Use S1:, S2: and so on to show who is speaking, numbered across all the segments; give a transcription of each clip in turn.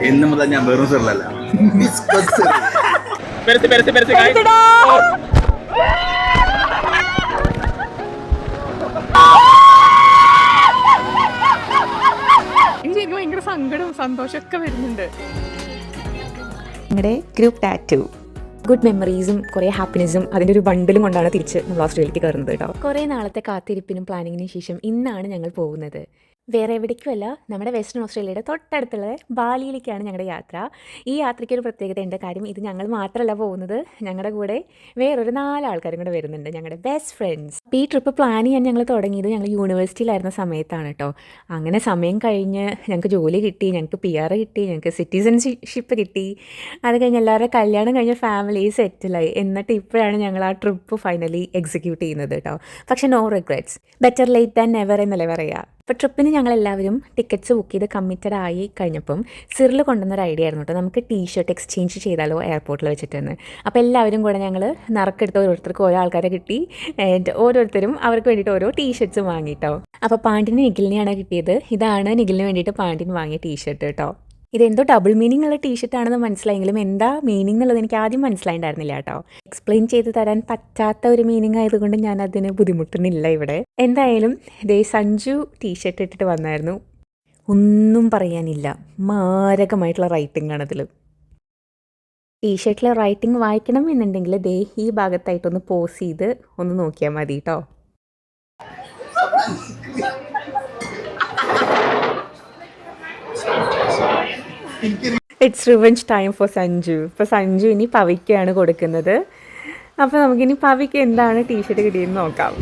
S1: എന്ന് മുതൽ ഞാൻ വെറും സിറിലല്ല.
S2: എനിക്ക് ഭയങ്കര സങ്കടവും സന്തോഷമൊക്കെ വരുന്നുണ്ട്.
S3: ഞങ്ങളുടെ ഗ്രൂപ്പ് ടാറ്റു ഗുഡ് മെമ്മറീസും കുറേ ഹാപ്പിനെസ്സും അതിൻ്റെ ഒരു ബണ്ടിലും കൊണ്ടാണ് തിരിച്ച് നമ്മൾ ഓസ്ട്രേലിയക്ക് കയറുന്നത് കേട്ടോ. കുറേ നാളത്തെ കാത്തിരിപ്പിനും പ്ലാനിങ്ങിനും ശേഷം ഇന്നാണ് ഞങ്ങൾ പോകുന്നത്. വേറെ എവിടേക്കുമല്ല, നമ്മുടെ വെസ്റ്റേൺ ഓസ്ട്രേലിയയുടെ തൊട്ടടുത്തുള്ള ബാലിയിലേക്കാണ് ഞങ്ങളുടെ യാത്ര. ഈ യാത്രയ്ക്ക് ഒരു പ്രത്യേകത ഉണ്ട്. കാര്യം ഇത് ഞങ്ങൾ മാത്രമല്ല പോകുന്നത്, ഞങ്ങളുടെ കൂടെ വേറൊരു 4 ആൾക്കാരും കൂടെ വരുന്നുണ്ട്, ഞങ്ങളുടെ ബെസ്റ്റ് ഫ്രണ്ട്സ്. അപ്പോൾ ഈ ട്രിപ്പ് പ്ലാൻ ചെയ്യാൻ ഞങ്ങൾ തുടങ്ങിയത് ഞങ്ങൾ യൂണിവേഴ്സിറ്റിയിലായിരുന്ന സമയത്താണ് കേട്ടോ. അങ്ങനെ സമയം കഴിഞ്ഞ് ഞങ്ങൾക്ക് ജോലി കിട്ടി, ഞങ്ങൾക്ക് PR കിട്ടി, ഞങ്ങൾക്ക് സിറ്റിസൺഷിപ്പ് കിട്ടി. അത് കഴിഞ്ഞ് എല്ലാവരുടെ കല്യാണം കഴിഞ്ഞ ഫാമിലി സെറ്റിലായി. എന്നിട്ട് ഇപ്പോഴാണ് ഞങ്ങൾ ആ ട്രിപ്പ് ഫൈനലി എക്സിക്യൂട്ട് ചെയ്യുന്നത് കേട്ടോ. പക്ഷേ no regrets, better late than never എന്നല്ലേ പറയുക. അപ്പോൾ ട്രിപ്പിന് ഞങ്ങളെല്ലാവരും ടിക്കറ്റ്സ് ബുക്ക് ചെയ്ത് കമ്മിറ്റഡ് ആയി കഴിഞ്ഞപ്പം സിറിൽ കൊണ്ടുവന്നൊരു ഐഡിയ ആയിരുന്നു കേട്ടോ, നമുക്ക് ടീഷർട്ട് എക്സ്ചേഞ്ച് ചെയ്താലോ എയർപോർട്ടിൽ വെച്ചിട്ടെന്ന്. അപ്പോൾ എല്ലാവരും കൂടെ ഞങ്ങൾ നറുക്കെടുത്ത് ഓരോരുത്തർക്ക് ഓരോ ആൾക്കാരെ കിട്ടി. ആൻഡ് ഓരോരുത്തരും അവർക്ക് വേണ്ടിയിട്ട് ഓരോ ടീഷർട്ട്സ് വാങ്ങിയിട്ടോ. അപ്പോൾ പാണ്ടിന് നിഖിലിനെയാണ് കിട്ടിയത്. ഇതാണ് നിഖിലിന് വേണ്ടിയിട്ട് പാണ്ടിന് വാങ്ങിയ ടീഷർട്ട് കേട്ടോ. ഇതെന്തോ ഡബിൾ മീനിങ് ഉള്ള ടീഷർട്ടാണെന്ന് മനസ്സിലായെങ്കിലും എന്താ മീനിങ് എന്നുള്ളത് എനിക്ക് ആദ്യം മനസ്സിലായിട്ടുണ്ടായിരുന്നില്ല കേട്ടോ. എക്സ്പ്ലെയിൻ ചെയ്ത് തരാൻ പറ്റാത്ത ഒരു മീനിങ് ആയതുകൊണ്ട് ഞാൻ അതിന് ബുദ്ധിമുട്ടുന്നില്ല ഇവിടെ. എന്തായാലും ദേ സഞ്ജു ടീഷർട്ട് ഇട്ടിട്ട് വന്നായിരുന്നു. ഒന്നും പറയാനില്ല, മാരകമായിട്ടുള്ള റൈറ്റിംഗ് ആണതിൽ. ടീഷർട്ടിലെ റൈറ്റിംഗ് വായിക്കണം എന്നുണ്ടെങ്കിൽ ദേ ഈ ഭാഗത്തായിട്ടൊന്ന് പോസ് ചെയ്ത് ഒന്ന് നോക്കിയാൽ മതി കേട്ടോ. It's revenge time for Sanju. ഇപ്പോൾ സഞ്ജു ഇനി പവിക്കാണ് കൊടുക്കുന്നത്. അപ്പോൾ നമുക്കിനി പവിക്ക് എന്താണ് ടീഷർട്ട് കിട്ടിയെന്ന് നോക്കാം.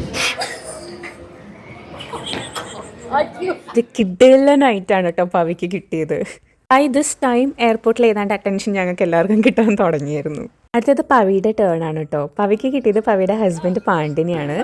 S3: ഇത് കിഡിലനായിട്ടാണ് കേട്ടോ പവിക്ക് കിട്ടിയത്. ദിസ് ടൈം എയർപോർട്ടിൽ ഏതാണ്ട് അറ്റൻഷൻ ഞങ്ങൾക്ക് എല്ലാവർക്കും കിട്ടാൻ തുടങ്ങിയായിരുന്നു. അടുത്തത് പവിയുടെ ടേൺ ആണ് കേട്ടോ. പവിക്ക് കിട്ടിയത് പവിയുടെ ഹസ്ബൻഡ് പാണ്ടിനെയാണ്.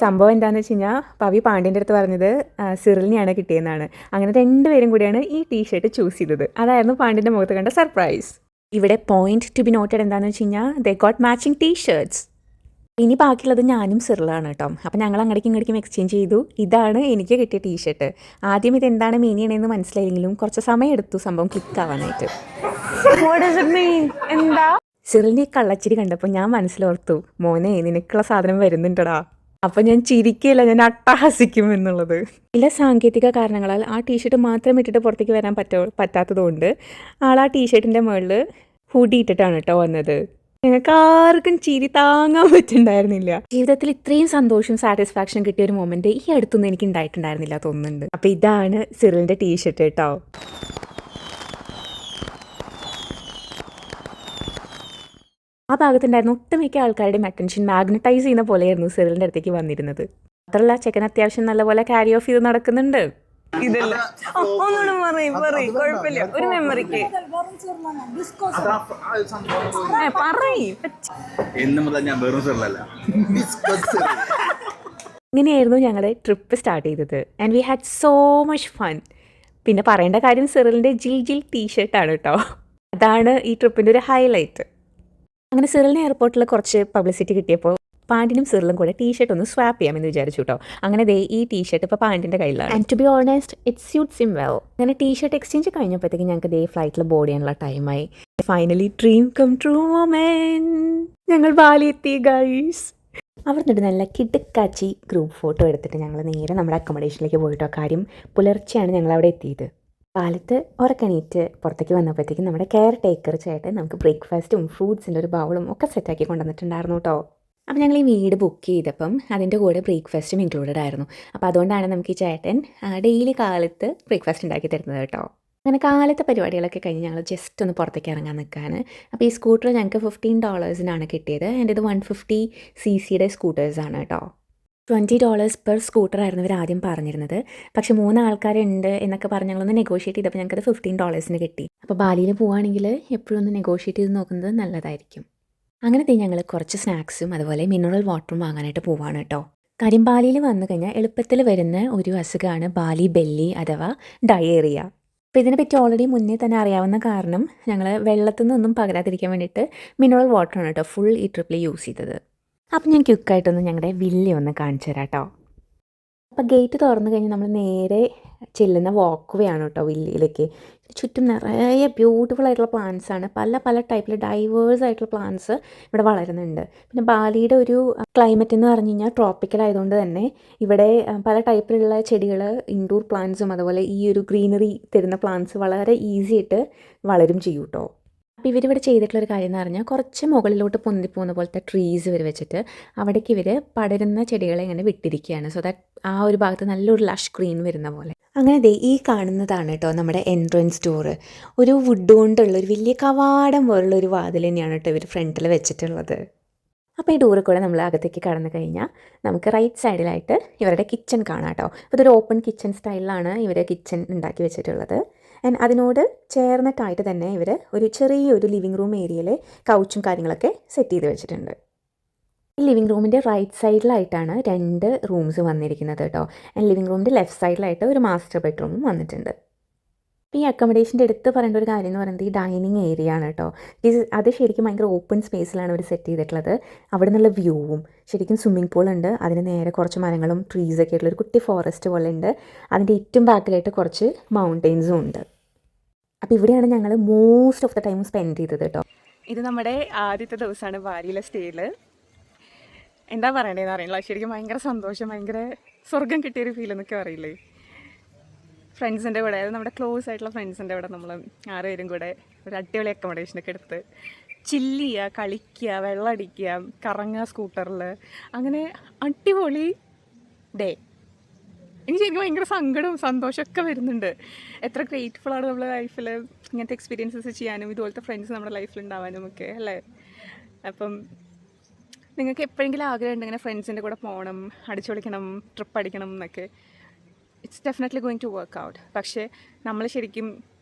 S3: സംഭവം എന്താണെന്ന് വെച്ച് കഴിഞ്ഞാൽ പവി പാണ്ഡ്യൻ്റെ അടുത്ത് പറഞ്ഞത് സിറിലിനെയാണ് കിട്ടിയെന്നാണ്. അങ്ങനെ 2 പേരും കൂടിയാണ് ഈ ടീഷർട്ട് ചൂസ് ചെയ്തത്. അതായിരുന്നു പാണ്ഡ്യൻ്റെ മുഖത്ത് കണ്ട സർപ്രൈസ്. ഇവിടെ പോയിന്റ് ടു ബി നോട്ടഡ് എന്താണെന്ന് വെച്ച് കഴിഞ്ഞാൽ ദേ ഗോട്ട് മാച്ചിങ് ടീഷർട്ട്സ്. ഇനി ബാക്കിയുള്ളത് ഞാനും സിറിലാണ് കേട്ടോ. അപ്പം ഞങ്ങൾ അങ്ങടേക്കും ഇങ്ങടേക്കും എക്സ്ചേഞ്ച് ചെയ്തു. ഇതാണ് എനിക്ക് കിട്ടിയ ടീഷർട്ട്. ആദ്യം ഇതെന്താണ് മീൻ ചെയ്യണമെന്ന് മനസ്സിലായില്ലെങ്കിലും കുറച്ച് സമയം എടുത്തു സംഭവം ക്ലിക്ക് ആവാനായിട്ട്. എന്താ സിറിലിൻ്റെ ഈ കള്ളച്ചിരി കണ്ടപ്പോൾ ഞാൻ മനസ്സിലോർത്തു, മോനെ നിനക്കുള്ള സാധനം വരുന്നുണ്ടടാ. അപ്പം ഞാൻ ചിരിക്കുകയില്ല, ഞാൻ അട്ടഹസിക്കും എന്നുള്ളത്. ചില സാങ്കേതിക കാരണങ്ങളാൽ ആ ടീഷർട്ട് മാത്രം ഇട്ടിട്ട് പുറത്തേക്ക് വരാൻ പറ്റാത്തതുകൊണ്ട് ആൾ ആ ടീഷർട്ടിൻ്റെ മുകളിൽ ഹൂഡി ഇട്ടിട്ടാണ് കേട്ടോ വന്നത്. ഞങ്ങൾക്ക് ആർക്കും ചിരി താങ്ങാൻ പറ്റുന്നുണ്ടായിരുന്നില്ല. ജീവിതത്തിൽ ഇത്രയും സന്തോഷവും സാറ്റിസ്ഫാക്ഷനും കിട്ടിയ ഒരു മൊമെന്റ് ഈ അടുത്തൊന്നും എനിക്ക് ഉണ്ടായിട്ടുണ്ടായിരുന്നില്ല തോന്നുന്നുണ്ട്. അപ്പൊ ഇതാണ് സിറിലിന്റെ ടീഷർട്ട് കേട്ടോ. ആ ഭാഗത്തുണ്ടായിരുന്ന ഒട്ടുമിക്ക ആൾക്കാരുടെയും അറ്റൻഷൻ മാഗ്നറ്റൈസ് ചെയ്യുന്ന പോലെയായിരുന്നു സിറിലിന്റെ അടുത്തേക്ക് വന്നിരുന്നത്. മാത്രമല്ല ചെക്കൻ അത്യാവശ്യം നല്ലപോലെ ക്യാരി ഓഫ് ചെയ്ത് നടക്കുന്നുണ്ട്.
S2: ഇതല്ല കുഴപ്പമില്ല, ഒരു മെമ്മറിക്ക്
S1: എന്ന് മുതൽ ഞാൻ വെറും സിറിലല്ല.
S3: ഇങ്ങനെയായിരുന്നു ഞങ്ങളുടെ ട്രിപ്പ് സ്റ്റാർട്ട് ചെയ്തത്. And we had so much fun. പിന്നെ പറയേണ്ട കാര്യം സിറിലിൻ്റെ ജിൽ ടീഷർട്ടാണ് കേട്ടോ. അതാണ് ഈ ട്രിപ്പിൻ്റെ ഒരു ഹൈലൈറ്റ്. അങ്ങനെ സിറിലിന് എയർപോർട്ടിൽ കുറച്ച് പബ്ലിസിറ്റി കിട്ടിയപ്പോൾ പാൻറ്റിനും സിറിലും കൂടെ ടീഷർട്ട് ഒന്ന് സ്വാപ്പ് ചെയ്യാമെന്ന് വിചാരിച്ചു കേട്ടോ. അങ്ങനെ ദേ ഈ ടീഷർട്ട് ഇപ്പോൾ പാൻറ്റിൻ്റെ കയ്യിലാണ്. And to be honest it suits him well. അങ്ങനെ ടീഷർട്ട് എക്സ്ചേഞ്ച് കഴിഞ്ഞപ്പോഴത്തേക്ക് ഞങ്ങൾക്ക് ദേ ഫ്ലൈറ്റിൽ ബോർഡ് ചെയ്യാനുള്ള ടൈമായി. Finally dream come true moment. ഞങ്ങൾ ബാലി എത്തി ഗൈസ്. അവിടെ നിന്നിട്ട് നല്ല കിടുക്കാച്ചി ഗ്രൂപ്പ് ഫോട്ടോ എടുത്തിട്ട് ഞങ്ങൾ നേരെ നമ്മുടെ അക്കോമഡേഷനിലേക്ക് പോയിട്ടോ. കാര്യം പുലർച്ചെയാണ് ഞങ്ങൾ അവിടെ എത്തിയത്. കാലത്ത് ഉറക്കണീറ്റ് പുറത്തേക്ക് വന്നപ്പോഴത്തേക്കും നമ്മുടെ കെയർ ടേക്കർ ചേട്ടൻ നമുക്ക് ബ്രേക്ക്ഫാസ്റ്റും ഫ്രൂട്ട്സിൻ്റെ ഒരു ബൗളും ഒക്കെ സെറ്റാക്കി കൊണ്ടുവന്നിട്ടുണ്ടായിരുന്നു കേട്ടോ. അപ്പോൾ ഞങ്ങൾ ഈ വീട് ബുക്ക് ചെയ്തപ്പം അതിൻ്റെ കൂടെ ബ്രേക്ക്ഫാസ്റ്റും ഇൻക്ലൂഡഡ് ആയിരുന്നു. അപ്പോൾ അതുകൊണ്ടാണ് നമുക്ക് ഈ ചേട്ടൻ ഡെയിലി കാലത്ത് ബ്രേക്ക്ഫാസ്റ്റ് ഉണ്ടാക്കി തരുന്നത് കേട്ടോ. അങ്ങനെ കാലത്തെ പരിപാടികളൊക്കെ കഴിഞ്ഞ് ഞങ്ങൾ ജസ്റ്റ് ഒന്ന് പുറത്തേക്ക് ഇറങ്ങാൻ നിൽക്കുകയാണ്. അപ്പോൾ ഈ സ്കൂട്ടർ ഞങ്ങൾക്ക് $15 കിട്ടിയത്. എൻ്റെ ഇത് 150cc സ്കൂട്ടേഴ്സാണ് കേട്ടോ. $20 പെർ സ്കൂട്ടറായിരുന്നു ഇവർ ആദ്യം പറഞ്ഞിരുന്നത്. പക്ഷെ 3 ആൾക്കാരുണ്ട് എന്നൊക്കെ പറഞ്ഞ് ഞങ്ങളൊന്ന് നെഗോഷിയേറ്റ് ചെയ്തപ്പോൾ ഞങ്ങൾക്കത് $15 കിട്ടി. അപ്പോൾ ബാലിയിൽ പോവുകയാണെങ്കിൽ എപ്പോഴും ഒന്ന് നെഗോഷിയേറ്റ് ചെയ്ത് നോക്കുന്നത് നല്ലതായിരിക്കും. അങ്ങനത്തെ ഞങ്ങൾ കുറച്ച് സ്നാക്സും അതുപോലെ മിനറൽ വാട്ടറും വാങ്ങാനായിട്ട് പോവാണ് കേട്ടോ. കാര്യം ബാലിയിൽ വന്നു കഴിഞ്ഞാൽ എളുപ്പത്തിൽ വരുന്ന ഒരു അസുഖമാണ് ബാലി ബെല്ലി അഥവാ ഡയേറിയ. അപ്പോൾ ഇതിനെപ്പറ്റി ഓൾറെഡി മുന്നേ തന്നെ അറിയാവുന്ന കാരണം ഞങ്ങൾ വെള്ളത്തിൽ നിന്നൊന്നും പകരാതിരിക്കാൻ വേണ്ടിയിട്ട് മിനറൽ വാട്ടറാണ് കേട്ടോ ഫുൾ ഈ ട്രിപ്പിൽ യൂസ് ചെയ്തത്. അപ്പം ഞാൻ ക്വിക്കായിട്ടൊന്ന് ഞങ്ങളുടെ വില്ല ഒന്ന് കാണിച്ചു തരാം കേട്ടോ. അപ്പോൾ ഗേറ്റ് തുറന്നു കഴിഞ്ഞ് നമ്മൾ നേരെ ചെല്ലുന്ന വാക്ക് വേ ആണ് കേട്ടോ വില്ലയിലേക്ക്. ചുറ്റും നിറയെ ബ്യൂട്ടിഫുൾ ആയിട്ടുള്ള പ്ലാന്റ്സ് ആണ്. പല പല ടൈപ്പിൽ ഡൈവേഴ്സ് ആയിട്ടുള്ള പ്ലാന്റ്സ് ഇവിടെ വളരുന്നുണ്ട്. പിന്നെ ബാലിയുടെ ഒരു ക്ലൈമറ്റ് എന്ന് പറഞ്ഞു കഴിഞ്ഞാൽ ട്രോപ്പിക്കൽ ആയതുകൊണ്ട് തന്നെ ഇവിടെ പല ടൈപ്പിലുള്ള ചെടികൾ, ഇൻഡോർ പ്ലാന്റ്സും അതുപോലെ ഈ ഒരു ഗ്രീനറി തരുന്ന പ്ലാന്റ്സ് വളരെ ഈസി ആയിട്ട് വളരും ചെയ്യും കേട്ടോ. അപ്പോൾ ഇവരിവിടെ ചെയ്തിട്ടുള്ളൊരു കാര്യം എന്ന് പറഞ്ഞാൽ കുറച്ച് മുകളിലോട്ട് പൊന്തിപ്പോകുന്ന പോലത്തെ ട്രീസ് ഇവർ വെച്ചിട്ട് അവിടേക്ക് ഇവർ പടരുന്ന ചെടികളെ ഇങ്ങനെ വിട്ടിരിക്കുകയാണ്. സോ ദാറ്റ് ആ ഒരു ഭാഗത്ത് നല്ലൊരു ലഷ് ഗ്രീൻ വരുന്ന പോലെ. അങ്ങനെ ദേ ഈ കാണുന്നതാണ് കേട്ടോ നമ്മുടെ എൻട്രൻസ് ഡോറ്. ഒരു വുഡ് കൊണ്ടുള്ള ഒരു വലിയ കവാടം പോലുള്ള ഒരു വാതിൽ തന്നെയാണ് കേട്ടോ ഇവർ ഫ്രണ്ടിൽ വെച്ചിട്ടുള്ളത്. അപ്പോൾ ഈ ഡോറിൽ കൂടെ നമ്മൾ അകത്തേക്ക് കടന്നു കഴിഞ്ഞാൽ നമുക്ക് റൈറ്റ് സൈഡിലായിട്ട് ഇവരുടെ കിച്ചൺ കാണാം കേട്ടോ. അപ്പോൾ ഇതൊരു ഓപ്പൺ കിച്ചൺ സ്റ്റൈലിലാണ് ഇവർ കിച്ചൺ ഉണ്ടാക്കി വെച്ചിട്ടുള്ളത്. ആൻഡ് അതിനോട് ചേർന്നിട്ടായിട്ട് തന്നെ ഇവർ ഒരു ചെറിയൊരു ലിവിങ് റൂം ഏരിയയിൽ കൗച്ചും കാര്യങ്ങളൊക്കെ സെറ്റ് ചെയ്ത് വെച്ചിട്ടുണ്ട്. ഈ ലിവിങ് റൂമിൻ്റെ റൈറ്റ് സൈഡിലായിട്ടാണ് 2 റൂംസ് വന്നിരിക്കുന്നത് കേട്ടോ. ആൻഡ് ലിവിങ് റൂമിൻ്റെ ലെഫ്റ്റ് സൈഡിലായിട്ട് ഒരു മാസ്റ്റർ ബെഡ്റൂമും വന്നിട്ടുണ്ട്. ഈ അക്കോമഡേഷൻ്റെ എടുത്ത് പറയേണ്ട ഒരു കാര്യം എന്ന് പറയുന്നത് ഈ ഡൈനിങ് ഏരിയ ആണ് കേട്ടോ. അത് ശരിക്കും ഭയങ്കര ഓപ്പൺ സ്പേസിലാണ് അവർ സെറ്റ് ചെയ്തിട്ടുള്ളത്. അവിടെ നിന്നുള്ള വ്യൂവും ശരിക്കും സ്വിമ്മിംഗ് പൂൾ ഉണ്ട്, അതിന് നേരെ കുറച്ച് മരങ്ങളും ട്രീസൊക്കെ ആയിട്ടുള്ള ഒരു കുട്ടി ഫോറസ്റ്റ് പോലെ ഉണ്ട്. അതിൻ്റെ ഏറ്റവും ബാക്കിലായിട്ട് കുറച്ച് മൗണ്ടെയ്ൻസും ഉണ്ട്. അപ്പോൾ ഇവിടെയാണ് ഞങ്ങൾ most of the time spend ചെയ്തത് കേട്ടോ.
S2: ഇത് നമ്മുടെ ആദ്യത്തെ ദിവസമാണ് ബാലിയിലെ സ്റ്റേയിൽ. എന്താ പറയണ്ടേന്ന് അറിയില്ല, ശരിക്കും ഭയങ്കര സന്തോഷം, ഭയങ്കര സ്വർഗം കിട്ടിയൊരു ഫീൽ എന്നൊക്കെ അറിയില്ലേ. ഫ്രണ്ട്സിൻ്റെ കൂടെ, അതായത് നമ്മുടെ ക്ലോസ് ആയിട്ടുള്ള ഫ്രണ്ട്സിൻ്റെ കൂടെ നമ്മൾ 6 പേരും കൂടെ ഒരു അടിപൊളി അക്കോമഡേഷനൊക്കെ എടുത്ത് ചില്ല് ചെയ്യുക, കളിക്കുക, വെള്ളം അടിക്കുക, കറങ്ങുക സ്കൂട്ടറിൽ, അങ്ങനെ അടിപൊളി ഡേ. എനിക്ക് ശരിക്കും ഭയങ്കര സങ്കടവും സന്തോഷമൊക്കെ വരുന്നുണ്ട്. എത്ര ഗ്രേറ്റ്ഫുള്ളാണ് നമ്മുടെ ലൈഫിൽ ഇങ്ങനത്തെ എക്സ്പീരിയൻസസ് ചെയ്യാനും ഇതുപോലത്തെ ഫ്രണ്ട്സ് നമ്മുടെ ലൈഫിൽ ഉണ്ടാവാനും ഒക്കെ അല്ലേ. അപ്പം നിങ്ങൾക്ക് എപ്പോഴെങ്കിലും ആഗ്രഹം ഉണ്ടെങ്കിൽ ഫ്രണ്ട്സിൻ്റെ കൂടെ പോകണം, അടിച്ചു പൊളിക്കണം, ട്രിപ്പ് അടിക്കണം എന്നൊക്കെ, it's definitely going to work out. പക്ഷേ നമ്മൾ ശരിക്കും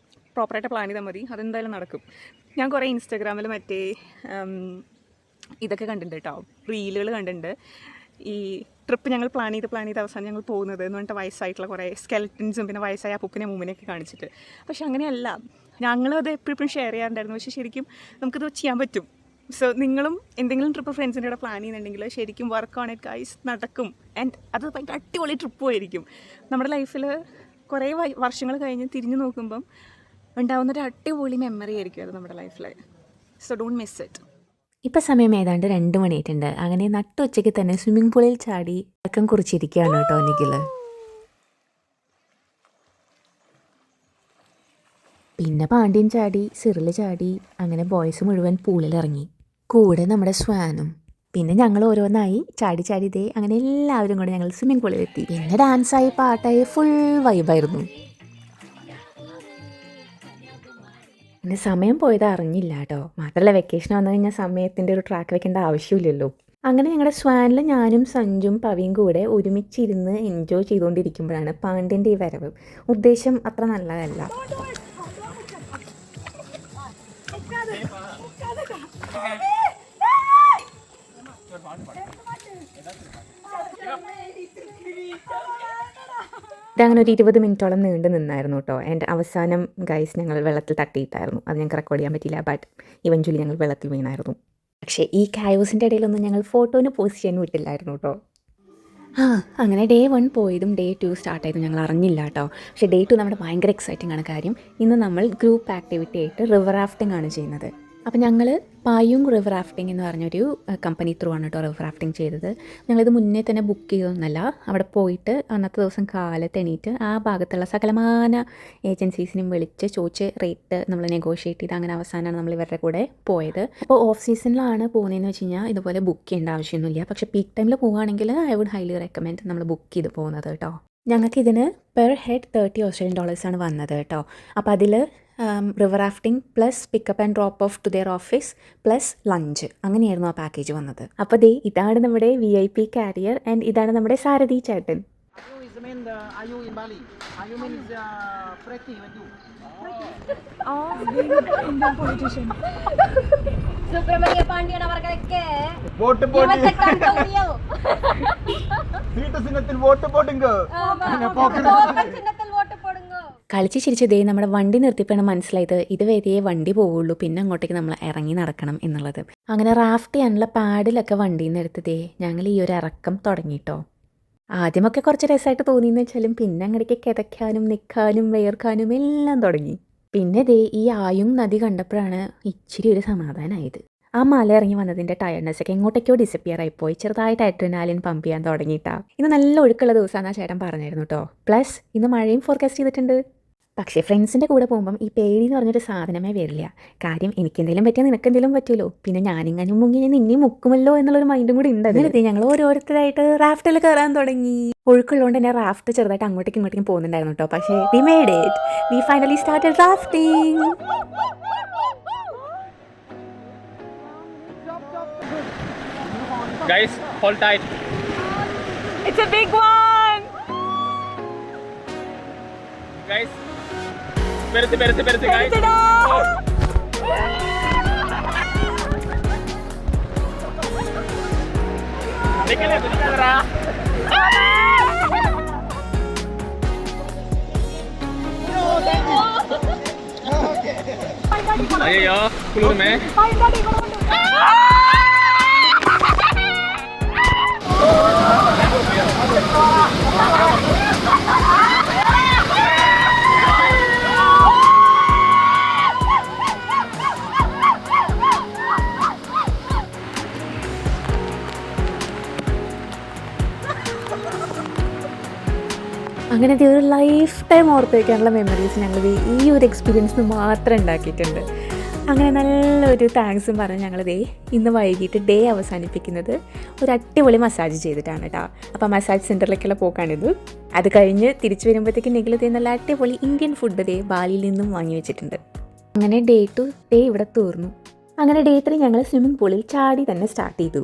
S2: പ്രോപ്പറായിട്ട് പ്ലാൻ ചെയ്താൽ മതി, അതെന്തായാലും നടക്കും. ഞാൻ കുറേ ഇൻസ്റ്റാഗ്രാമിൽ മറ്റേ ഇതൊക്കെ കണ്ടിട്ടുണ്ട് കേട്ടോ, റീലുകൾ കണ്ടിട്ടുണ്ട്. ഈ ട്രിപ്പ് ഞങ്ങൾ പ്ലാൻ ചെയ്ത് അവസാനം ഞങ്ങൾ പോകുന്നത് എന്ന് പറഞ്ഞിട്ട് വയസ്സായിട്ടുള്ള കുറേ സ്കെലറ്റൻസും പിന്നെ വയസ്സായ അപ്പൂപ്പിനെ മൂമിനെയൊക്കെ കാണിച്ചിട്ട്. പക്ഷെ അങ്ങനെയല്ല, ഞങ്ങളത് എപ്പോഴും ഷെയർ ചെയ്യാറുണ്ടായിരുന്നു. പക്ഷേ ശരിക്കും നമുക്കിത് ചെയ്യാൻ പറ്റും. സോ നിങ്ങളും എന്തെങ്കിലും ട്രിപ്പ് ഫ്രണ്ട്സിൻ്റെ കൂടെ പ്ലാൻ ചെയ്യുന്നുണ്ടെങ്കിൽ ശരിക്കും വർക്ക് ഓൺ ഇറ്റ് ഗൈസ്, നടക്കും. ആൻഡ് അത് ഭയങ്കര അടിപൊളി ട്രിപ്പും ആയിരിക്കും. നമ്മുടെ ലൈഫിൽ കുറേ വർഷങ്ങൾ കഴിഞ്ഞ് തിരിഞ്ഞു നോക്കുമ്പം ഉണ്ടാകുന്നൊരു അടിപൊളി മെമ്മറി ആയിരിക്കും അത് നമ്മുടെ ലൈഫിൽ. So don't miss it.
S3: ഇപ്പം സമയം ഏതാണ്ട് 2 മണിയായിട്ടുണ്ട്. അങ്ങനെ നട്ടുച്ചയ്ക്ക് തന്നെ സ്വിമ്മിംഗ് പൂളിൽ ചാടി അക്കം കുറിച്ചിരിക്കുകയാണ് കേട്ടോ നിഖിൽ. പിന്നെ പാണ്ഡ്യൻ ചാടി, സിറിൽ ചാടി, അങ്ങനെ ബോയ്സ് മുഴുവൻ പൂളിലിറങ്ങി, കൂടെ നമ്മുടെ സ്വാനും. പിന്നെ ഞങ്ങൾ ഓരോന്നായി ചാടി ചാടി ഇതേ അങ്ങനെ എല്ലാവരും കൂടെ ഞങ്ങൾ സ്വിമ്മിംഗ് പൂളിലെത്തി. പിന്നെ ഡാൻസായി, പാട്ടായി, ഫുൾ വൈബായിരുന്നു. പിന്നെ സമയം പോയത് അറിഞ്ഞില്ല കേട്ടോ. മാത്രമല്ല വെക്കേഷൻ വന്നു കഴിഞ്ഞാൽ സമയത്തിൻ്റെ ഒരു ട്രാക്ക് വെക്കേണ്ട ആവശ്യമില്ലല്ലോ. അങ്ങനെ ഞങ്ങളുടെ സ്വാനിൽ ഞാനും സഞ്ജും പവിയും കൂടെ ഒരുമിച്ചിരുന്ന് എൻജോയ് ചെയ്തുകൊണ്ടിരിക്കുമ്പോഴാണ് പാണ്ഡ്യൻ്റെ ഈ വരവ്. ഉദ്ദേശം അത്ര നല്ലതല്ല. ഇതങ്ങനെ ഒരു 20 മിനിറ്റോളം നീണ്ടു നിന്നായിരുന്നു കേട്ടോ. ആൻഡ് അവസാനം ഗൈസ് ഞങ്ങൾ വെള്ളത്തിൽ തട്ടിയിട്ടായിരുന്നു. അത് ഞങ്ങൾക്ക് റെക്കോർഡ് ചെയ്യാൻ പറ്റിയില്ല. ബട്ട് ഇവഞ്ച്വലി ഞങ്ങൾ വെള്ളത്തിൽ വീണായിരുന്നു. പക്ഷേ ഈ കായോസിൻ്റെ ഇടയിലൊന്നും ഞങ്ങൾ ഫോട്ടോന് പോസ്റ്റ് ചെയ്യാൻ വിട്ടില്ലായിരുന്നു കേട്ടോ. അങ്ങനെ ഡേ 1 പോയതും ഡേ 2 സ്റ്റാർട്ട് ചെയ്തും ഞങ്ങൾ അറിഞ്ഞില്ല കേട്ടോ. പക്ഷേ ഡേ 2 നമ്മുടെ ഭയങ്കര എക്സൈറ്റിംഗ് ആണ്. കാര്യം ഇന്ന് നമ്മൾ ഗ്രൂപ്പ് ആക്ടിവിറ്റി ആയിട്ട് റിവർ റാഫ്റ്റിംഗ് ആണ് ചെയ്യുന്നത്. അപ്പോൾ ഞങ്ങൾ പായുങ് റിവർ റാഫ്റ്റിംഗ് എന്ന് പറഞ്ഞൊരു കമ്പനി ത്രൂ ആണ് കേട്ടോ റിവർ റാഫ്റ്റിംഗ് ചെയ്തത്. ഞങ്ങളിത് മുന്നേ തന്നെ ബുക്ക് ചെയ്തൊന്നുമല്ല. അവിടെ പോയിട്ട് അന്നത്തെ ദിവസം കാലത്ത് എണീറ്റ് ആ ഭാഗത്തുള്ള സകലമാന ഏജൻസീസിനും വിളിച്ച് ചോദിച്ച് റേറ്റ് നമ്മൾ നെഗോഷിയേറ്റ് ചെയ്ത് അങ്ങനെ അവസാനമാണ് നമ്മൾ ഇവരുടെ കൂടെ പോയത്. അപ്പോൾ ഓഫ് സീസണിലാണ് പോകുന്നതെന്ന് വെച്ച് കഴിഞ്ഞാൽ ഇതുപോലെ ബുക്ക് ചെയ്യേണ്ട ആവശ്യമൊന്നുമില്ല. പക്ഷേ പീക്ക് ടൈമിൽ പോവുകയാണെങ്കിൽ ഐ വുഡ് ഹൈലി റെക്കമെൻഡ് നമ്മൾ ബുക്ക് ചെയ്ത് പോകുന്നത് കേട്ടോ. ഞങ്ങൾക്കിതിന് പെർ ഹെഡ് $30 വന്നത് കേട്ടോ. അപ്പോൾ അതിൽ river rafting plus pickup and drop off to their office plus lunch, അങ്ങനെയായിരുന്നു ആ പാക്കേജ് വന്നത്. അപ്പോൾ ദേ ഇതാണ് നമ്മുടെ VIP കാരിയർ ആൻഡ് ഇതാണ് നമ്മുടെ സാരഥി ചേട്ടൻ.
S4: സുബ്രഹ്മണ്യ പാണ്ഡ്യൻ അവർക്കൊക്കെ
S1: വോട്ട് പോട്ട് സീറ്റ് ചിഹ്നത്തിൽ വോട്ട് പോടുങ്ക
S4: ചിഹ്നത്തിൽ വോട്ട് പോടുങ്ങോ.
S3: കളിച്ച് ചിരിച്ച് ദേ നമ്മുടെ വണ്ടി നിർത്തിയപ്പോഴാണ് മനസ്സിലായത് ഇത് വരെയേ വണ്ടി പോവുള്ളൂ, പിന്നെ അങ്ങോട്ടേക്ക് നമ്മൾ ഇറങ്ങി നടക്കണം എന്നുള്ളത്. അങ്ങനെ റാഫ്റ്റ് ചെയ്യാനുള്ള പാഡിലൊക്കെ വണ്ടിയിൽ നിന്ന് എടുത്ത് ദേ ഞങ്ങൾ ഈ ഒരു ഇറക്കം തുടങ്ങിയിട്ടോ. ആദ്യമൊക്കെ കുറച്ച് രസമായിട്ട് തോന്നിയെന്ന് വെച്ചാലും പിന്നെ അങ്ങടേക്ക് കിതയ്ക്കാനും നിൽക്കാനും വേർക്കാനും എല്ലാം തുടങ്ങി. പിന്നെ ദേ ഈ ആയുങ് നദി കണ്ടപ്പോഴാണ് ഇച്ചിരി ഒരു സമാധാനമായത്. ആ മല ഇറങ്ങി വന്നതിൻ്റെ ടയർഡ്നെസ്സൊക്കെ എങ്ങോട്ടേക്കോ ഡിസപ്പിയർ ആയിപ്പോയി. ചെറുതായിട്ട് അഡ്രിനാലിൻ പമ്പ് ചെയ്യാൻ തുടങ്ങിയിട്ടാ. ഇന്ന് നല്ല ഒഴുക്കുള്ള ദിവസമാണെന്ന് ആ ചേട്ടൻ പറഞ്ഞായിരുന്നു കേട്ടോ. പ്ലസ് ഇന്ന് മഴയും ഫോർകാസ്റ്റ് ചെയ്തിട്ടുണ്ട്. പക്ഷേ ഫ്രണ്ട്സിൻ്റെ കൂടെ പോകുമ്പം ഈ പേടി എന്ന് പറഞ്ഞൊരു സാധനമേ വരില്ല. കാര്യം എനിക്കെന്തെങ്കിലും പറ്റിയാൽ നിനക്കെന്തെങ്കിലും പറ്റുമല്ലോ, പിന്നെ ഞാനിങ്ങനെ മുങ്ങി ഞാൻ നിന്നെ മുക്കുമല്ലോ എന്നുള്ളൊരു മൈൻഡും കൂടി ഉണ്ട്. അതിനകത്ത് ഞങ്ങൾ ഓരോരുത്തരായിട്ട് റാഫ്റ്റിൽ കയറാൻ തുടങ്ങി. ഒഴുക്കുള്ളതുകൊണ്ട് തന്നെ റാഫ്റ്റ് ചെറുതായിട്ട് അങ്ങോട്ടേക്കും ഇങ്ങോട്ടേക്കും പോകുന്നുണ്ടായിരുന്നു കേട്ടോ. പക്ഷേ we made it, we finally started rafting.
S5: Guys, hold tight.
S2: It's a big one.
S5: Guys, പെരുത്ത് guys. നിക്കലടാ. അയ്യോ കുളിർമേ.
S3: അങ്ങനത്തെ ഒരു ലൈഫ് ടൈം ഓർത്ത് വയ്ക്കാനുള്ള മെമ്മറീസ് ഞങ്ങൾ ഈ ഒരു എക്സ്പീരിയൻസിന് മാത്രം ഉണ്ടാക്കിയിട്ടുണ്ട്. അങ്ങനെ നല്ലൊരു താങ്ക്സും പറഞ്ഞ് ഞങ്ങളിതേ ഇന്ന് വൈകിട്ട് ഡേ അവസാനിപ്പിക്കുന്നത് ഒരു അടിപൊളി മസാജ് ചെയ്തിട്ടാണ് കേട്ടോ. അപ്പോൾ മസാജ് സെൻറ്ററിലേക്കുള്ള പോക്കാണിത്. അത് കഴിഞ്ഞ് തിരിച്ചു വരുമ്പോഴത്തേക്ക് നെഗിലത്തെ നല്ല അടിപൊളി ഇന്ത്യൻ ഫുഡ് ദേ ബാലിയിൽ നിന്നും വാങ്ങി വെച്ചിട്ടുണ്ട്. അങ്ങനെ ഡേ 2 ഇവിടെ തീർന്നു. അങ്ങനെ ഡേ 3 ഞങ്ങൾ സ്വിമ്മിംഗ് പൂളിൽ ചാടി തന്നെ സ്റ്റാർട്ട് ചെയ്തു.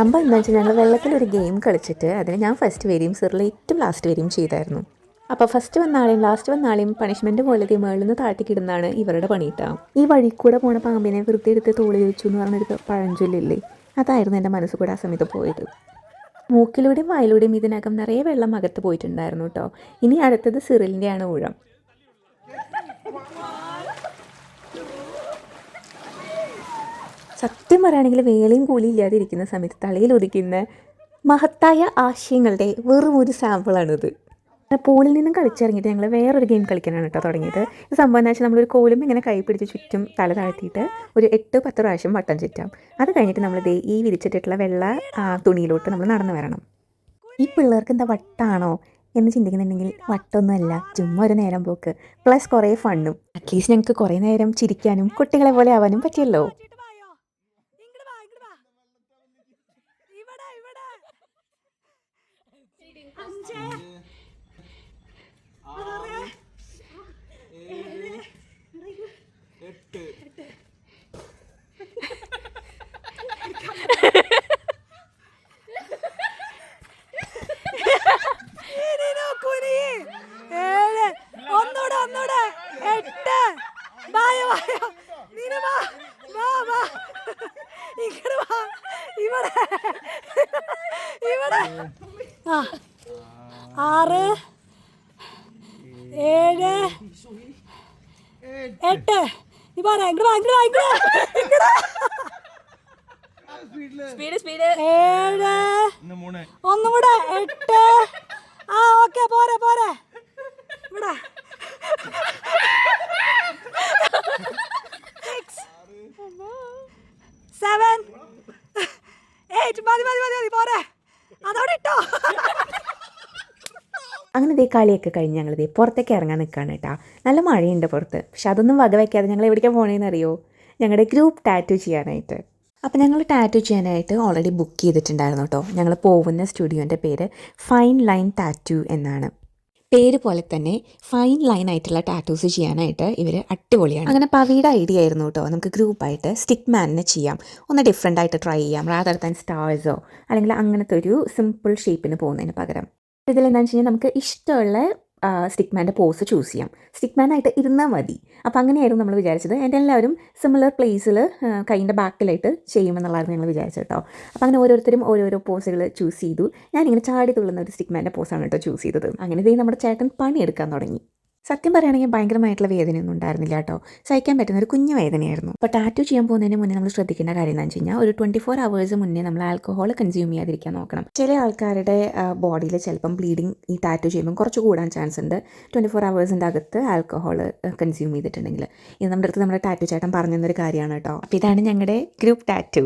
S3: സംഭവം എന്താ വെച്ചാൽ ഞങ്ങൾ വെള്ളത്തിലൊരു ഗെയിം കളിച്ചിട്ട് അതിന് ഞാൻ ഫസ്റ്റ് വരെയും സിറിൽ ഏറ്റവും ലാസ്റ്റ് വരെയും ചെയ്തായിരുന്നു. അപ്പോൾ ഫസ്റ്റ് വന്ന ആളെയും ലാസ്റ്റ് വന്ന ആളെയും പണിഷ്മെൻറ്റ് പോലെ മേളിൽ നിന്ന് താഴ്ത്തിക്കിടുന്നതാണ് ഇവരുടെ പണിയിട്ടാണ്. ഈ വഴി കൂടെ പോണ പാമ്പിനെ വെറുതെ എടുത്ത് തോളി വെച്ചു എന്ന് പറഞ്ഞൊരു പഴഞ്ചൊല്ലില്ലേ, അതായിരുന്നു എൻ്റെ മനസ്സ് കൂടെ ആ സമയത്ത് പോയത്. മൂക്കിലൂടെയും വായിലൂടെയും ഇതിനകം നിറയെ വെള്ളം അകത്ത് പോയിട്ടുണ്ടായിരുന്നു കേട്ടോ. ഇനി അടുത്തത് സിറിലിൻ്റെയാണ് ഊഴം. സത്യം പറയുകയാണെങ്കിൽ വേലയും കൂലിയും ഇല്ലാതിരിക്കുന്ന സമയത്ത് തലയിൽ ഒതുക്കുന്ന മഹത്തായ ആശയങ്ങളുടെ വെറും ഒരു സാമ്പിളാണിത്. പൂളിൽ നിന്നും കളിച്ചിറങ്ങിയിട്ട് ഞങ്ങൾ വേറൊരു ഗെയിം കളിക്കാനാണ് കേട്ടോ തുടങ്ങിയത്. ഇത് സംഭവം എന്ന് വെച്ചാൽ നമ്മളൊരു കോലും ഇങ്ങനെ കൈ പിടിച്ച് ചുറ്റും തല താഴ്ത്തിയിട്ട് ഒരു 8-10 പ്രാവശ്യം വട്ടം ചുറ്റാം. അത് കഴിഞ്ഞിട്ട് നമ്മൾ ഈ വിരിച്ചിട്ടുള്ള വെള്ള തുണിയിലോട്ട് നമ്മൾ നടന്നു വരണം. ഈ പിള്ളേർക്ക് എന്താ വട്ടാണോ എന്ന് ചിന്തിക്കുന്നുണ്ടെങ്കിൽ വട്ടൊന്നുമല്ല, ചുമ്മാ ഒരു നേരം പോക്ക് പ്ലസ് കുറേ ഫണ്ണും. അറ്റ്ലീസ്റ്റ് ഞങ്ങൾക്ക് കുറേ നേരം ചിരിക്കാനും കുട്ടികളെ പോലെ ആവാനും പറ്റിയല്ലോ.
S6: ഒന്നൂടെ 8 വായോ നീന വാ ഇങ്ങട് വാ ഇവിടെ 6 7 8 നീ പറ ഇങ്ങട് വാ സ്പീഡ് 7 ഒന്നും കൂടെ 8 ഓക്കെ പോരെ ഇവിടെ 6 7 8 മതി പോരെ അതോടെ ഇട്ടോ.
S3: അങ്ങനെ ദേ കളിയൊക്കെ കഴിഞ്ഞ് ഞങ്ങൾ ദേ പുറത്തേക്ക് ഇറങ്ങാൻ നിൽക്കുകയാണ് കേട്ടോ. നല്ല മഴയുണ്ട് പുറത്ത്. പക്ഷെ അതൊന്നും വകവയ്ക്കാതെ ഞങ്ങൾ എവിടേക്കാണ് പോകണേന്ന് അറിയോ? ഞങ്ങളുടെ ഗ്രൂപ്പ് ടാറ്റു ചെയ്യാനായിട്ട്. അപ്പോൾ ഞങ്ങൾ ടാറ്റു ചെയ്യാനായിട്ട് ഓൾറെഡി ബുക്ക് ചെയ്തിട്ടുണ്ടായിരുന്നു കേട്ടോ. ഞങ്ങൾ പോകുന്ന സ്റ്റുഡിയോൻ്റെ പേര് ഫൈൻ ലൈൻ ടാറ്റു എന്നാണ്. പേര് പോലെ തന്നെ ഫൈൻ ലൈൻ ആയിട്ടുള്ള ടാറ്റൂസ് ചെയ്യാനായിട്ട് ഇവർ അടിപൊളിയാണ്. അങ്ങനെ പവിയുടെ ഐഡിയ ആയിരുന്നു കേട്ടോ, നമുക്ക് ഗ്രൂപ്പായിട്ട് സ്റ്റിക്ക് മാനിനെ ചെയ്യാം, ഒന്ന് ഡിഫറെൻ്റ് ആയിട്ട് ട്രൈ ചെയ്യാം റാദർ ദാൻ സ്റ്റാർസോ അല്ലെങ്കിൽ അങ്ങനത്തെ ഒരു സിമ്പിൾ ഷേപ്പിന് പോകുന്നതിന് പകരം. ഇതിലെന്താണെന്ന് വെച്ച് കഴിഞ്ഞാൽ നമുക്ക് ഇഷ്ടമുള്ള സ്റ്റിക്മാൻ്റെ പോസ് ചൂസ് ചെയ്യാം. സ്റ്റിക്മാനായിട്ട് ഇരുന്നാൽ മതി. അപ്പോൾ അങ്ങനെയായിരുന്നു നമ്മൾ വിചാരിച്ചത്. എൻ്റെ എല്ലാവരും സിമിലർ പ്ലേസിൽ കൈൻ്റെ ബാക്കിലായിട്ട് ചെയ്യുമെന്നുള്ളതായിരുന്നു ഞങ്ങൾ വിചാരിച്ചത് കേട്ടോ. അപ്പോൾ അങ്ങനെ ഓരോരുത്തരും ഓരോരോ പോസുകൾ ചൂസ് ചെയ്തു. ഞാനിങ്ങനെ ചാടി തുള്ളുന്ന ഒരു സ്റ്റിക്മാൻ്റെ പോസാണ് കേട്ടോ ചൂസ് ചെയ്തത്. അങ്ങനെ ഇതേ നമ്മുടെ ചേട്ടൻ പണിയെടുക്കാൻ തുടങ്ങി. സത്യം പറയുകയാണെങ്കിൽ ഭയങ്കരമായിട്ടുള്ള വേദനയൊന്നും ഉണ്ടായിരുന്നില്ല കേട്ടോ. സഹിക്കാൻ പറ്റുന്ന ഒരു കുഞ്ഞു വേദനയായിരുന്നു. അപ്പോൾ ടാറ്റു ചെയ്യാൻ പോകുന്നതിന് മുന്നേ നമ്മൾ ശ്രദ്ധിക്കേണ്ട കാര്യം എന്താണെന്ന് വെച്ച് കഴിഞ്ഞാൽ ഒരു 24 hours മുന്നേ നമ്മൾ ആൽക്കഹോൾ കൺസ്യൂം ചെയ്യാതിരിക്കാൻ നോക്കണം. ചില ആൾക്കാരുടെ ബോഡിയിൽ ചിലപ്പം ബ്ലീഡിങ് ഈ ടാറ്റു ചെയ്യുമ്പോൾ കുറച്ച് കൂടാൻ ചാൻസ് ഉണ്ട് 24 hours അകത്ത് ആൽക്കഹോൾ കൺസ്യൂം ചെയ്തിട്ടുണ്ടെങ്കിൽ. ഇത് നമ്മുടെ അടുത്ത് നമ്മുടെ ടാറ്റു ചേട്ടൻ പറഞ്ഞു തന്നൊരു കാര്യമാണ് കേട്ടോ. അപ്പോൾ ഇതാണ് ഞങ്ങളുടെ ഗ്രൂപ്പ് ടാറ്റു.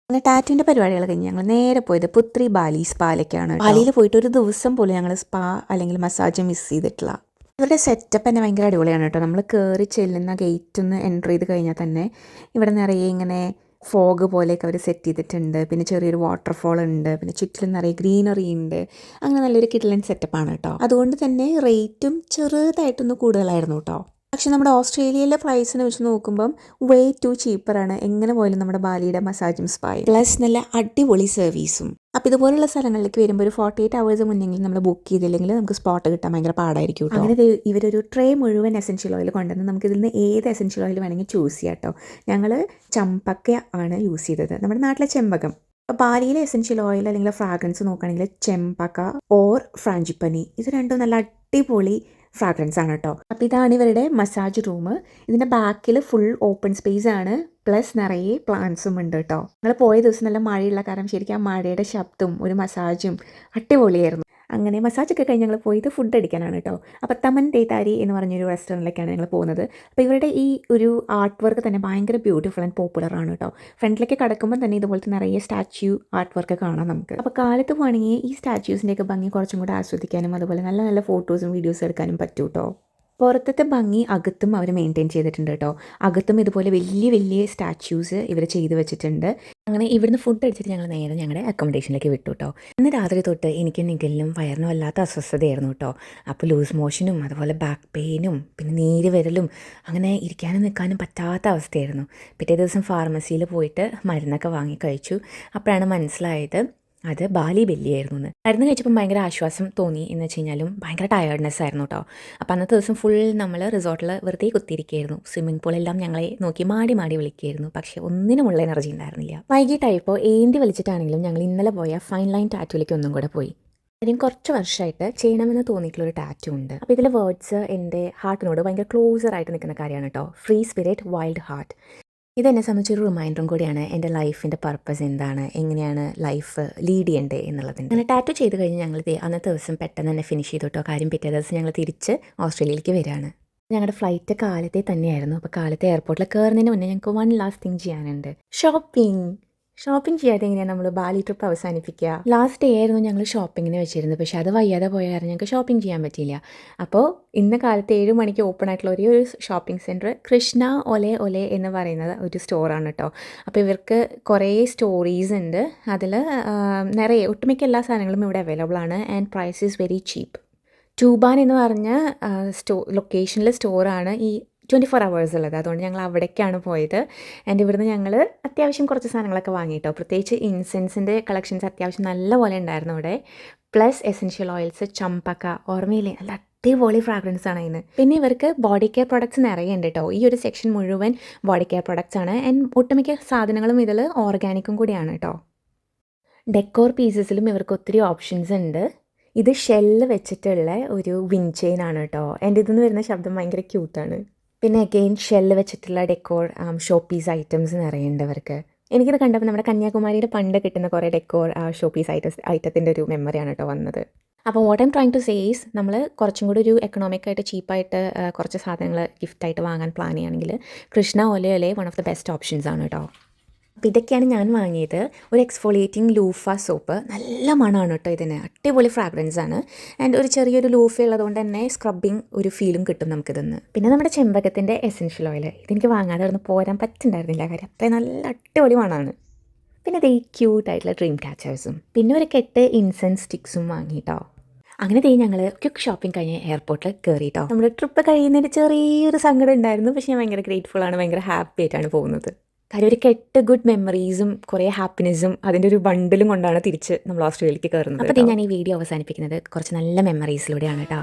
S3: അങ്ങനെ ടാറ്റുവിൻ്റെ പരിപാടികൾ കഴിഞ്ഞ് ഞങ്ങൾ നേരെ പോയത് പുത്രി ബാലി സ്പായിലേക്കാണ്. ബാലിയിൽ പോയിട്ട് ഒരു ദിവസം പോലും ഞങ്ങൾ സ്പാ അല്ലെങ്കിൽ മസാജ് മിസ് ചെയ്തിട്ടില്ല. ഇവരുടെ സെറ്റപ്പ് തന്നെ ഭയങ്കര അടിപൊളിയാണ് കേട്ടോ. നമ്മൾ കയറി ചെല്ലുന്ന ഗേറ്റ് ഒന്ന് എൻ്റർ ചെയ്ത് കഴിഞ്ഞാൽ തന്നെ ഇവിടെ നിറയെ ഇങ്ങനെ ഫോഗ് പോലെയൊക്കെ അവർ സെറ്റ് ചെയ്തിട്ടുണ്ട്. പിന്നെ ചെറിയൊരു വാട്ടർഫോൾ ഉണ്ട്. പിന്നെ ചുറ്റിലും നിറയെ ഗ്രീനറി ഉണ്ട്. അങ്ങനെ നല്ലൊരു കിഡ്ലൻ സെറ്റപ്പാണ് കേട്ടോ. അതുകൊണ്ട് തന്നെ റേറ്റും ചെറുതായിട്ടൊന്ന് കൂടുതലായിരുന്നു കേട്ടോ. പക്ഷെ നമ്മുടെ ഓസ്ട്രേലിയയിലെ പ്രൈസിനെ വെച്ച് നോക്കുമ്പം വേ ടു ചീപ്പറാണ് എങ്ങനെ പോയാലും നമ്മുടെ ബാലിയുടെ മസാജും സ്പായും. പ്ലസ് നല്ല അടിപൊളി സർവീസും. അപ്പോൾ ഇതുപോലുള്ള സ്ഥലങ്ങളിലേക്ക് വരുമ്പോൾ ഒരു 48 hours മുന്നെങ്കിലും നമ്മൾ ബുക്ക് ചെയ്തില്ലെങ്കിൽ നമുക്ക് സ്പോട്ട് കിട്ടാൻ ഭയങ്കര പാടായിരിക്കും കേട്ടോ. അങ്ങനെ ഇവരൊരു ട്രേ മുഴുവൻ എസെൻഷ്യൽ ഓയിൽ കൊണ്ടുവന്ന് നമുക്ക് ഇതിൽ നിന്ന് ഏത് എസെൻഷ്യൽ ഓയിൽ വേണമെങ്കിൽ ചൂസ് ചെയ്യാം കേട്ടോ. ഞങ്ങൾ ചമ്പക്ക ആണ് യൂസ് ചെയ്തത്, നമ്മുടെ നാട്ടിലെ ചെമ്പകം. അപ്പോൾ ബാലിയിലെ എസെൻഷ്യൽ ഓയിൽ അല്ലെങ്കിൽ ഫ്രാഗ്രൻസ് നോക്കുകയാണെങ്കിൽ ചെമ്പക്ക ഓർ ഫ്രാഞ്ചിപ്പനി, ഇത് രണ്ടും നല്ല അടിപൊളി ഫ്രാഗ്രൻസ് ആണ് കേട്ടോ. അപ്പോൾ ഇതാണ് ഇവരുടെ മസാജ് റൂം. ഇതിൻ്റെ ബാക്കിൽ ഫുൾ ഓപ്പൺ സ്പേസ് ആണ്. പ്ലസ് നിറയെ പ്ലാന്റ്സും ഉണ്ട് കേട്ടോ. ഞങ്ങൾ പോയ ദിവസം നല്ല മഴയുള്ള കാരണം ശരിക്കും ആ മഴയുടെ ശബ്ദവും ഒരു മസാജും അടിപൊളിയായിരുന്നു. അങ്ങനെ മസാജൊക്കെ കഴിഞ്ഞ് ഞങ്ങൾ പോയത് ഫുഡ് അടിക്കാനാണ് കേട്ടോ. അപ്പോൾ തമൻ തേതാരി എന്ന് പറഞ്ഞൊരു റെസ്റ്റോറൻറ്റിലേക്കാണ് ഞങ്ങൾ പോകുന്നത്. അപ്പോൾ ഇവരുടെ ഈ ഒരു ആർട്ട് വർക്ക് തന്നെ ഭയങ്കര ബ്യൂട്ടിഫുൾ ആൻഡ് പോപ്പുലറാണ് കേട്ടോ. ഫ്രണ്ടിലേക്ക് കടക്കുമ്പോൾ തന്നെ ഇതുപോലത്തെ നിറയെ സ്റ്റാച്യു ആർട്ട് വർക്ക് കാണാം നമുക്ക്. അപ്പോൾ കാലത്ത് പോകണമെങ്കിൽ ഈ സ്റ്റാച്യൂസിൻ്റെയൊക്കെ ഭംഗി കുറച്ചും കൂടെ ആസ്വദിക്കാനും അതുപോലെ നല്ല നല്ല ഫോട്ടോസും വീഡിയോസും എടുക്കാനും പറ്റും കേട്ടോ. പുറത്തത്തെ ഭംഗി അകത്തും അവർ മെയിൻറ്റെയിൻ ചെയ്തിട്ടുണ്ട് കേട്ടോ. അകത്തും ഇതുപോലെ വലിയ വലിയ സ്റ്റാച്യൂസ് ഇവർ ചെയ്ത് വെച്ചിട്ടുണ്ട്. അങ്ങനെ ഇവിടുന്ന് ഫുഡ് അടിച്ചിട്ട് ഞങ്ങൾ നേരെ ഞങ്ങളുടെ അക്കോമഡേഷനിലേക്ക് വിട്ടു കേട്ടോ. ഇന്ന് രാത്രി തൊട്ട് എനിക്ക് നിഗലിനും വയറിനും വല്ലാത്ത അസ്വസ്ഥതയായിരുന്നു കേട്ടോ. അപ്പോൾ ലൂസ് മോഷനും അതുപോലെ ബാക്ക് പെയിനും പിന്നെ നീര് വരലും അങ്ങനെ ഇരിക്കാനും നിൽക്കാനും പറ്റാത്ത അവസ്ഥയായിരുന്നു. പിറ്റേ ദിവസം ഫാർമസിയിൽ പോയിട്ട് മരുന്നൊക്കെ വാങ്ങി കഴിച്ചു. അപ്പോഴാണ് മനസ്സിലായത് അത് ബാലി ബെല്ലിയായിരുന്നു എന്ന്. മരുന്ന് കഴിച്ചപ്പോൾ ഭയങ്കര ആശ്വാസം തോന്നി എന്ന് വെച്ച് കഴിഞ്ഞാലും ഭയങ്കര ടയേർഡ്നെസ് ആയിരുന്നു കേട്ടോ. അപ്പോൾ അന്നത്തെ ദിവസം ഫുൾ നമ്മൾ റിസോർട്ടിൽ വെറുതെ കുത്തിയിരിക്കുകയായിരുന്നു. സ്വിമ്മിംഗ് പൂളെല്ലാം ഞങ്ങളെ നോക്കി മാടി മാടി വിളിക്കുകയായിരുന്നു. പക്ഷേ ഒന്നിനുമുള്ള എനർജി ഉണ്ടായിരുന്നില്ല. വൈകിട്ടായപ്പോൾ ഏന്തി വലിച്ചിട്ടാണെങ്കിലും ഞങ്ങൾ ഇന്നലെ പോയ ഫൈൻ ലൈൻ ടാറ്റുവിലേക്ക് ഒന്നും കൂടെ പോയി. അതിന് കുറച്ച് വർഷമായിട്ട് ചെയ്യണമെന്ന് തോന്നിയിട്ടുള്ളൊരു ടാറ്റു ഉണ്ട്. അപ്പോൾ ഇതിലെ വേർഡ്സ് എൻ്റെ ഹാർട്ടിനോട് ഭയങ്കര ക്ലോസറായിട്ട് നിൽക്കുന്ന കാര്യമാണ് കേട്ടോ. Free spirit wild heart. ഇതെന്നെ സംബന്ധിച്ചൊരു റിമൈൻഡറും കൂടിയാണ് എൻ്റെ ലൈഫിൻ്റെ പർപ്പസ് എന്താണ്, എങ്ങനെയാണ് ലൈഫ് ലീഡ് ചെയ്യേണ്ടത് എന്നുള്ളതിന്. അങ്ങനെ ടാറ്റു ചെയ്ത് കഴിഞ്ഞ് ഞങ്ങൾ അന്നത്തെ ദിവസം പെട്ടെന്ന് തന്നെ ഫിനിഷ് ചെയ്തു കേട്ടോ. കാര്യം പിറ്റേ ദിവസം ഞങ്ങൾ തിരിച്ച് ഓസ്ട്രേലിയയിലേക്ക് വരികയാണ്. ഞങ്ങളുടെ ഫ്ലൈറ്റ് കാലത്തെ തന്നെയായിരുന്നു. അപ്പോൾ കാലത്തെ എയർപോർട്ടിൽ കയറുന്നതിന് മുന്നേ ഞങ്ങൾക്ക് വൺ ലാസ്റ്റ് തിങ് ചെയ്യാനുണ്ട്, ഷോപ്പിംഗ് ചെയ്യാതെ എങ്ങനെയാണ് നമ്മൾ ബാലി ട്രിപ്പ് അവസാനിപ്പിക്കുക. ലാസ്റ്റ് ഡേ ആയിരുന്നു ഞങ്ങൾ ഷോപ്പിങ്ങിന് വെച്ചിരുന്നത്. പക്ഷേ അത് വയ്യാതെ പോയ കാരണം ഞങ്ങൾക്ക് ഷോപ്പിംഗ് ചെയ്യാൻ പറ്റിയില്ല. അപ്പോൾ ഇന്ന് കാലത്ത് 7 മണിക്ക് ഓപ്പൺ ആയിട്ടുള്ള ഒരേ ഒരു ഷോപ്പിംഗ് സെൻറ്റർ കൃഷ്ണ ഒലെ എന്ന് പറയുന്നത് ഒരു സ്റ്റോറാണ് കേട്ടോ. അപ്പോൾ ഇവർക്ക് കുറേ സ്റ്റോറീസ് ഉണ്ട്. അതിൽ നിറയെ ഒട്ടുമിക്ക എല്ലാ സാധനങ്ങളും ഇവിടെ അവൈലബിൾ ആണ്. And price is very cheap. ടൂബാൻ എന്ന് പറഞ്ഞ ലൊക്കേഷനിലെ സ്റ്റോറാണ് ഈ 24 hours ഉള്ളത്. അതുകൊണ്ട് ഞങ്ങൾ അവിടേക്കാണ് പോയത്. ആൻഡ് ഇവിടുന്ന് ഞങ്ങൾ അത്യാവശ്യം കുറച്ച് സാധനങ്ങളൊക്കെ വാങ്ങിയിട്ടോ. പ്രത്യേകിച്ച് ഇൻസെൻസിൻ്റെ കളക്ഷൻസ് അത്യാവശ്യം നല്ല പോലെ ഉണ്ടായിരുന്നു ഇവിടെ. പ്ലസ് എസെൻഷ്യൽ ഓയിൽസ്, ചമ്പക്ക, ഓർമ്മയില്ലേ, നല്ല അടിപൊളി ഫ്രാഗ്രൻസ് ആണ് അതിന്. പിന്നെ ഇവർക്ക് ബോഡി കെയർ പ്രൊഡക്ട്സ് നിറയെ ഉണ്ട് കേട്ടോ. ഈ ഒരു സെക്ഷൻ മുഴുവൻ ബോഡി കെയർ പ്രൊഡക്ട്സ് ആണ്. ആൻഡ് ഒട്ടുമിക്ക സാധനങ്ങളും ഇതിൽ ഓർഗാനിക്കും കൂടിയാണ് കേട്ടോ. ഡെക്കോർ പീസസിലും ഇവർക്ക് ഒത്തിരി ഓപ്ഷൻസ് ഉണ്ട്. ഇത് ഷെല്ല് വെച്ചിട്ടുള്ള ഒരു വിൻഡ് ചെയിൻ ആണ് കേട്ടോ. എൻ്റെ ഇതിൽ നിന്ന് വരുന്ന ശബ്ദം ഭയങ്കര ക്യൂട്ടാണ്. പിന്നെ അഗെയിൻ ഷെല്ല് വെച്ചിട്ടുള്ള ഡെക്കോർ ഷോ പീസ് ഐറ്റംസ് നിറയുണ്ട് അവർക്ക്. എനിക്കിത് കണ്ടപ്പോൾ നമ്മുടെ കന്യാകുമാരിയുടെ പണ്ട് കിട്ടുന്ന കുറേ ഡെക്കോർ ഷോ പീസ് ഐറ്റത്തിൻ്റെ ഒരു മെമ്മറിയാണ് കേട്ടോ വന്നത്. അപ്പോൾ what I'm trying to says, നമ്മൾ കുറച്ചും കൂടി ഒരു എക്കണോമിക്കായിട്ട് ചീപ്പായിട്ട് കുറച്ച് സാധനങ്ങൾ ഗിഫ്റ്റായിട്ട് വാങ്ങാൻ പ്ലാൻ ചെയ്യുകയാണെങ്കിൽ കൃഷ്ണ ഒലെ one of the best options ആണ് കേട്ടോ. അപ്പോൾ ഇതൊക്കെയാണ് ഞാൻ വാങ്ങിയത്. ഒരു എക്സ്ഫോളിയേറ്റിംഗ് ലൂഫ സോപ്പ്, നല്ല മണമാണ് കേട്ടോ ഇതിന്, അടിപൊളി ഫ്രാഗ്രൻസ് ആണ്. ആൻഡ് ഒരു ചെറിയൊരു ലൂഫ ഉള്ളതുകൊണ്ട് തന്നെ സ്ക്രബിങ് ഒരു ഫീലും കിട്ടും നമുക്കിതൊന്ന്. പിന്നെ നമ്മുടെ ചെമ്പകത്തിൻ്റെ എസെൻഷ്യൽ ഓയിൽ, ഇതെനിക്ക് വാങ്ങാതെ അവിടെ നിന്ന് പോരാൻ പറ്റുന്നുണ്ടായിരുന്നില്ല, കാര്യം അത്രയും നല്ല അടിപൊളി മണമാണ്. പിന്നെ ഇത് ഈ ക്യൂട്ടായിട്ടുള്ള ഡ്രീം ക്യാച്ചേഴ്സും, പിന്നെ ഒരു കെട്ട് ഇൻസെൻസ് സ്റ്റിക്സും വാങ്ങിയിട്ടോ. അങ്ങനെ ഞങ്ങൾ ക്വിക്ക് ഷോപ്പിംഗ് കഴിഞ്ഞ് എയർപോർട്ടിൽ കയറിയിട്ടോ. നമ്മുടെ ട്രിപ്പ് കഴിയുന്നതിന് ചെറിയൊരു സങ്കടം ഉണ്ടായിരുന്നു. പക്ഷേ ഞാൻ ഭയങ്കര ഗ്രേറ്റ്ഫുൾ ആണ്, ഭയങ്കര ഹാപ്പി ആയിട്ടാണ് പോകുന്നത്. കാര്യം ഒരു കെട്ട് ഗുഡ് മെമ്മറീസും കുറേ ഹാപ്പിനെസ്സും അതിൻ്റെ ഒരു ബണ്ടിലും കൊണ്ടാണ് തിരിച്ച് നമ്മൾ ഓസ്ട്രേലിയയിലേക്ക് കയറുന്നത്. അപ്പോൾ ഞാൻ ഈ വീഡിയോ അവസാനിപ്പിക്കുന്നത് കുറച്ച് നല്ല മെമ്മറീസിലൂടെയാണ് കേട്ടോ.